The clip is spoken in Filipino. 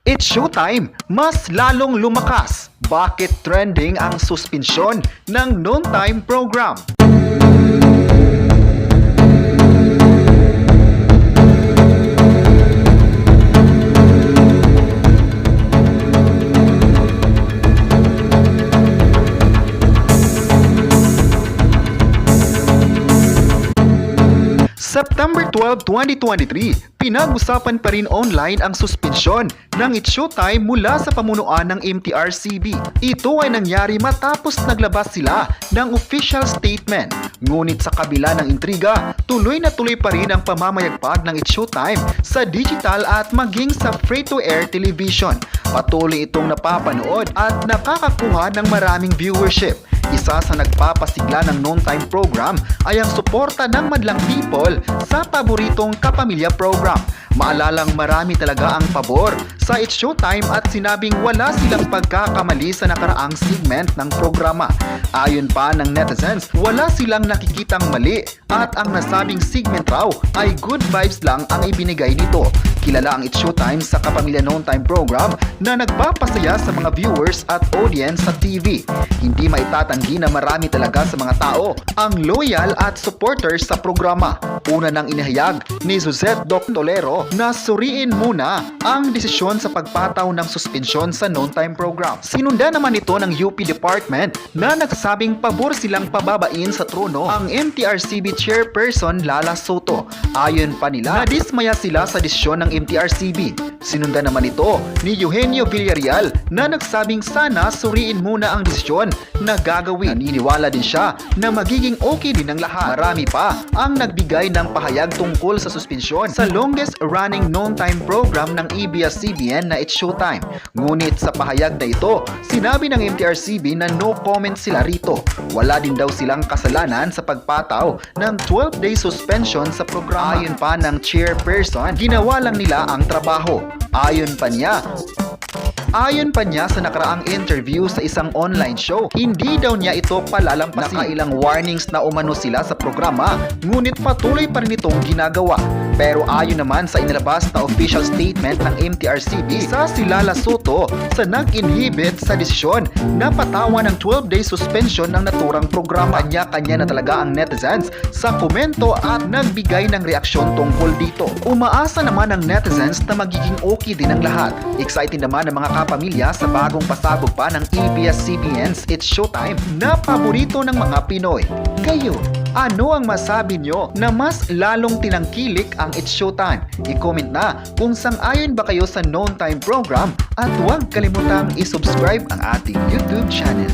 It's showtime! Mas lalong lumakas. Bakit trending ang suspensyon ng noon time program? September 12, 2023, pinag-usapan pa rin online ang suspensyon ng It's Showtime mula sa pamunuan ng MTRCB. Ito ay nangyari matapos naglabas sila ng official statement. Ngunit sa kabila ng intriga, tuloy na tuloy pa rin ang pamamayagpag ng It's Showtime sa digital at maging sa free-to-air television. Patuloy itong napapanood at nakakakuha ng maraming viewership. Isa sa nagpapasigla ng noon time program ay ang suporta ng madlang people sa paboritong kapamilya program. Maalalang marami talaga ang pabor sa It's Showtime at sinabing wala silang pagkakamali sa nakaraang segment ng programa. Ayon pa ng netizens, wala silang nakikitang mali at ang nasabing segment raw ay good vibes lang ang ibinigay nito. Kilala ang It's Showtime sa kapamilya noon time program na nagpapasaya sa mga viewers at audience sa TV. Hindi maitatanggi na marami talaga sa mga tao ang loyal at supporters sa programa. Una nang inihayag ni Suzette Doc Tolero na suriin muna ang desisyon sa pagpataw ng suspensyon sa noon time program. Sinunda naman ito ng UP Department na nagsasabing pabor silang pababain sa trono ang MTRCB Chairperson Lala Soto. Ayon pa nila, nadismaya sila sa desisyon ng MTRCB. Sinunda naman ito ni Eugenio Villarreal na nagsabing sana suriin muna ang desisyon na gagawin. Naniniwala din siya na magiging okay din ang lahat. Marami pa ang nagbigay ng pahayag tungkol sa suspensyon sa longest running noon time program ng ABS-CBN na It's Showtime. Ngunit sa pahayag na ito, sinabi ng MTRCB na no comment sila rito. Wala din daw silang kasalanan sa pagpataw ng 12-day suspension sa programa. Ayon pa ng chairperson, ginawa lang nila ang trabaho. Ayon pa niya sa nakaraang interview sa isang online show, hindi daw niya ito palalampasin. Nakailang warnings na umano sila sa programa, ngunit patuloy pa rin itong ginagawa. Pero ayon naman sa inilabas na official statement ng MTRCB, isa si Lala Soto sa nag-inhibit sa desisyon na patawan ng 12-day suspension ng naturang programa. Kanya-kanya na talaga ang netizens sa komento at nagbigay ng reaksyon tungkol dito. Umaasa naman ang netizens na magiging okay din ang lahat. Excited naman ang mga kapamilya sa bagong pasabog pa ng ABS-CBN's It's Showtime na paborito ng mga Pinoy. Kayo, ano ang masabi nyo na mas lalong tinangkilik ang It's Showtime? I-comment na kung sang-ayon ba kayo sa noon time program at huwag kalimutang i-subscribe ang ating YouTube channel.